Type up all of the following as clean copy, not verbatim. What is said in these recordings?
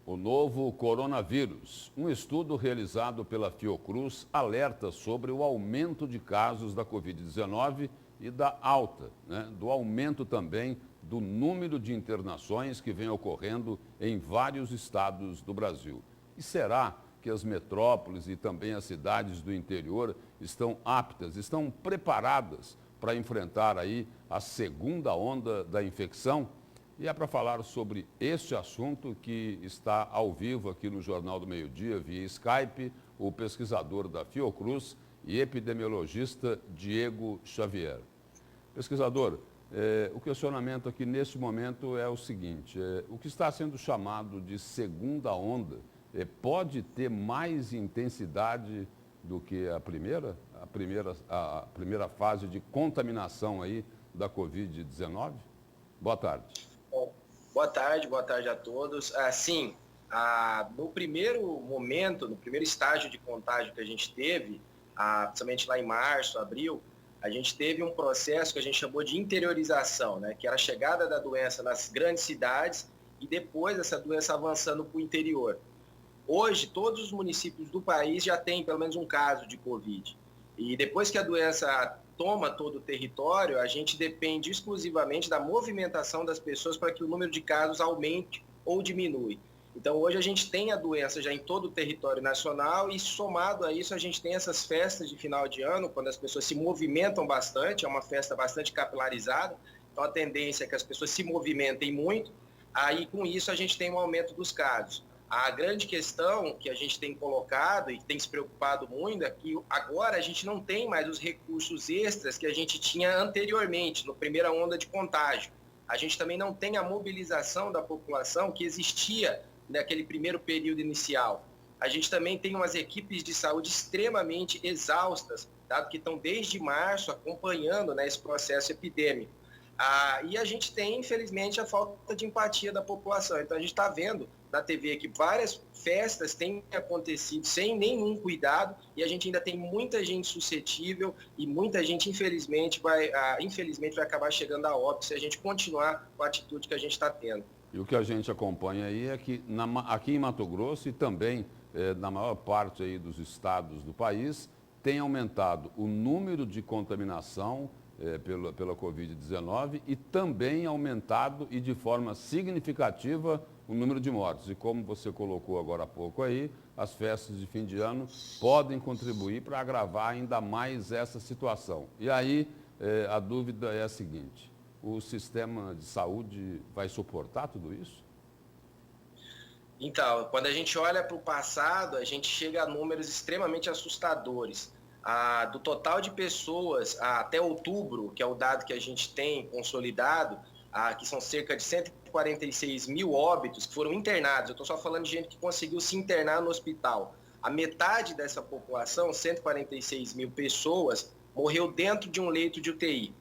O novo coronavírus. Um estudo realizado pela Fiocruz alerta sobre o aumento de casos da Covid-19 e da alta, do aumento também do número de internações que vem ocorrendo em vários estados do Brasil. E será que as metrópoles e também as cidades do interior estão aptas, estão preparadas para enfrentar aí a segunda onda da infecção? E é para falar sobre este assunto que está ao vivo aqui no Jornal do Meio-Dia, via Skype, o pesquisador da Fiocruz e epidemiologista Diego Xavier. Pesquisador, o questionamento aqui neste momento é o seguinte: o que está sendo chamado de segunda onda pode ter mais intensidade do que a primeira fase de contaminação aí da Covid-19? Boa tarde. Boa tarde a todos. Sim, no primeiro momento, no primeiro estágio de contágio que a gente teve, principalmente lá em março, abril, a gente teve um processo que a gente chamou de interiorização, que era a chegada da doença nas grandes cidades e depois essa doença avançando para o interior. Hoje, todos os municípios do país já têm pelo menos um caso de Covid. E depois que a doença toma todo o território, a gente depende exclusivamente da movimentação das pessoas para que o número de casos aumente ou diminui. Então, hoje a gente tem a doença já em todo o território nacional e, somado a isso, a gente tem essas festas de final de ano, quando as pessoas se movimentam bastante, é uma festa bastante capilarizada, então a tendência é que as pessoas se movimentem muito, aí com isso a gente tem um aumento dos casos. A grande questão que a gente tem colocado e que tem se preocupado muito é que agora a gente não tem mais os recursos extras que a gente tinha anteriormente, na primeira onda de contágio. A gente também não tem a mobilização da população que existia naquele primeiro período inicial. A gente também tem umas equipes de saúde extremamente exaustas, dado que estão desde março acompanhando esse processo epidêmico. E a gente tem, infelizmente, a falta de empatia da população. Então, a gente está vendo na TV que várias festas têm acontecido sem nenhum cuidado e a gente ainda tem muita gente suscetível e muita gente, infelizmente, vai acabar chegando a óbito se a gente continuar com a atitude que a gente está tendo. E o que a gente acompanha aí é que aqui em Mato Grosso e também na maior parte aí dos estados do país, tem aumentado o número de contaminação pela Covid-19 e também aumentado e de forma significativa o número de mortes. E como você colocou agora há pouco aí, as festas de fim de ano podem contribuir para agravar ainda mais essa situação. E aí a dúvida é a seguinte: o sistema de saúde vai suportar tudo isso? Então, quando a gente olha para o passado, a gente chega a números extremamente assustadores. Do total de pessoas até outubro, que é o dado que a gente tem consolidado, que são cerca de 146 mil óbitos que foram internados. Eu estou só falando de gente que conseguiu se internar no hospital. A metade dessa população, 146 mil pessoas, morreu dentro de um leito de UTI.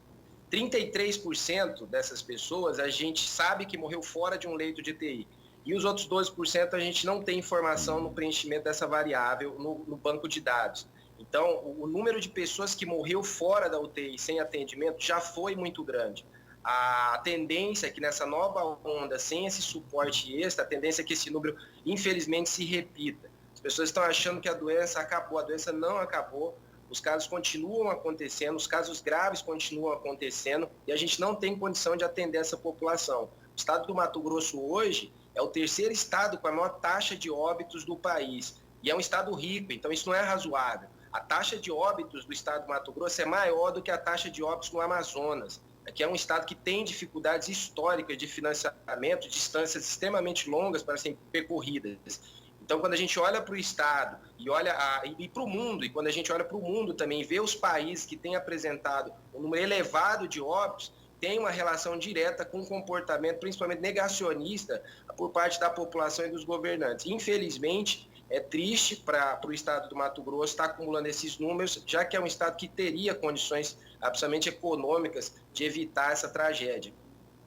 33% dessas pessoas a gente sabe que morreu fora de um leito de UTI. E os outros 12% a gente não tem informação no preenchimento dessa variável no banco de dados. Então, o número de pessoas que morreu fora da UTI sem atendimento já foi muito grande. A tendência é que nessa nova onda, sem esse suporte extra, a tendência é que esse número, infelizmente, se repita. As pessoas estão achando que a doença acabou, a doença não acabou, os casos continuam acontecendo, os casos graves continuam acontecendo e a gente não tem condição de atender essa população. O estado do Mato Grosso hoje é o terceiro estado com a maior taxa de óbitos do país e é um estado rico, então isso não é razoável. A taxa de óbitos do estado do Mato Grosso é maior do que a taxa de óbitos no Amazonas, que é um estado que tem dificuldades históricas de financiamento, distâncias extremamente longas para serem percorridas. Então, quando a gente olha para o estado e para o mundo, e quando a gente olha para o mundo também e vê os países que têm apresentado um número elevado de óbitos, tem uma relação direta com o comportamento, principalmente negacionista, por parte da população e dos governantes. Infelizmente, é triste para o estado do Mato Grosso estar acumulando esses números, já que é um estado que teria condições absolutamente econômicas de evitar essa tragédia.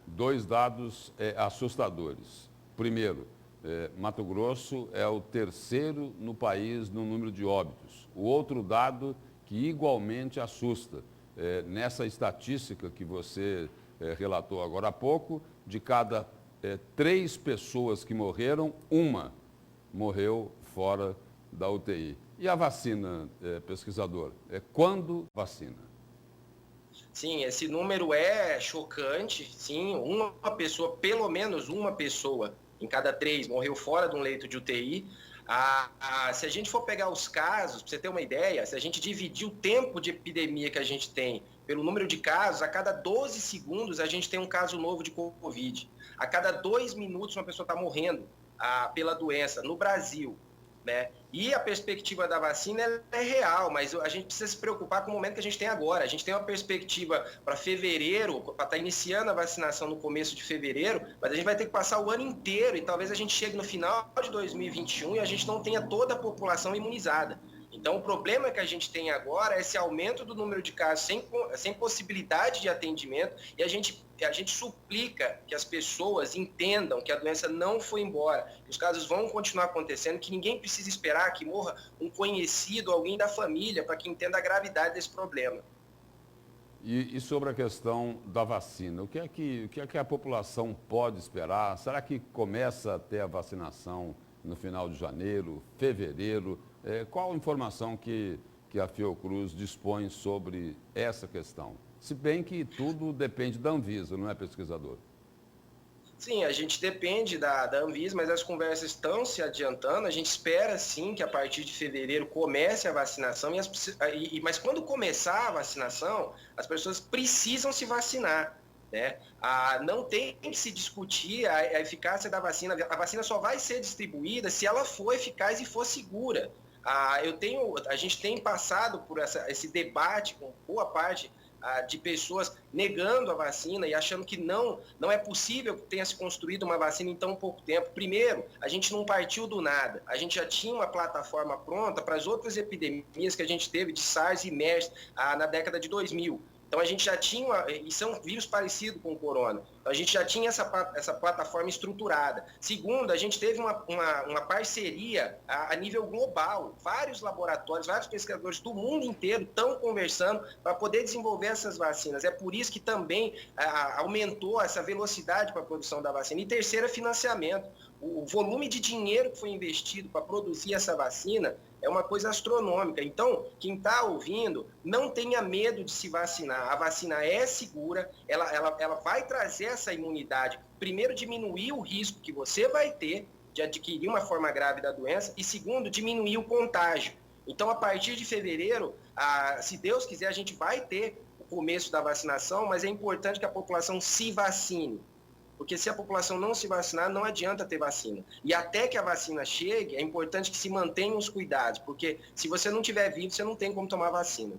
Dois dados assustadores. Primeiro, Mato Grosso é o terceiro no país no número de óbitos. O outro dado que igualmente assusta, nessa estatística que você relatou agora há pouco, de cada 3 pessoas que morreram, uma morreu fora da UTI. E a vacina, pesquisador? Quando vacina? Sim, esse número é chocante, sim, uma pessoa, pelo menos uma pessoa em cada 3 morreu fora de um leito de UTI. Se a gente for pegar os casos, para você ter uma ideia, se a gente dividir o tempo de epidemia que a gente tem pelo número de casos, a cada 12 segundos a gente tem um caso novo de Covid. A cada 2 minutos uma pessoa está morrendo pela doença no Brasil. Né? E a perspectiva da vacina é real, mas a gente precisa se preocupar com o momento que a gente tem agora. A gente tem uma perspectiva para fevereiro, para estar iniciando a vacinação no começo de fevereiro, mas a gente vai ter que passar o ano inteiro e talvez a gente chegue no final de 2021 e a gente não tenha toda a população imunizada. Então, o problema que a gente tem agora é esse aumento do número de casos sem possibilidade de atendimento e a gente suplica que as pessoas entendam que a doença não foi embora, que os casos vão continuar acontecendo, que ninguém precisa esperar que morra um conhecido, alguém da família, para que entenda a gravidade desse problema. E sobre a questão da vacina, o que é que a população pode esperar? Será que começa a ter a vacinação no final de janeiro, fevereiro? Qual a informação que a Fiocruz dispõe sobre essa questão? Se bem que tudo depende da Anvisa, não é, pesquisador? Sim, a gente depende da Anvisa, mas as conversas estão se adiantando. A gente espera, sim, que a partir de fevereiro comece a vacinação. Mas quando começar a vacinação, as pessoas precisam se vacinar. Né? Não tem que se discutir a eficácia da vacina. A vacina só vai ser distribuída se ela for eficaz e for segura. A gente tem passado por esse debate com boa parte de pessoas negando a vacina e achando que não é possível que tenha se construído uma vacina em tão pouco tempo. Primeiro, a gente não partiu do nada. A gente já tinha uma plataforma pronta para as outras epidemias que a gente teve de SARS e MERS na década de 2000. Então, a gente já tinha, e são vírus parecidos com o corona, então a gente já tinha essa plataforma estruturada. Segundo, a gente teve uma parceria a nível global. Vários laboratórios, vários pesquisadores do mundo inteiro estão conversando para poder desenvolver essas vacinas. É por isso que também aumentou essa velocidade para a produção da vacina. E terceiro, financiamento. O volume de dinheiro que foi investido para produzir essa vacina é uma coisa astronômica. Então, quem está ouvindo, não tenha medo de se vacinar. A vacina é segura, ela vai trazer essa imunidade. Primeiro, diminuir o risco que você vai ter de adquirir uma forma grave da doença e, segundo, diminuir o contágio. Então, a partir de fevereiro, se Deus quiser, a gente vai ter o começo da vacinação, mas é importante que a população se vacine. Porque se a população não se vacinar, não adianta ter vacina. E até que a vacina chegue, é importante que se mantenham os cuidados, porque se você não tiver vivo, você não tem como tomar vacina.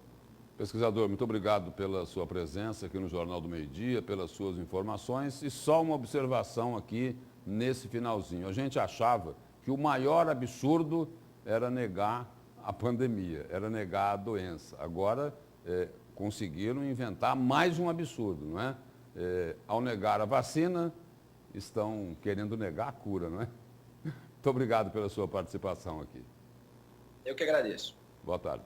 Pesquisador, muito obrigado pela sua presença aqui no Jornal do Meio-Dia, pelas suas informações. E só uma observação aqui nesse finalzinho. A gente achava que o maior absurdo era negar a pandemia, era negar a doença. Agora, conseguiram inventar mais um absurdo, não é? Ao negar a vacina, estão querendo negar a cura, não é? Muito obrigado pela sua participação aqui. Eu que agradeço. Boa tarde.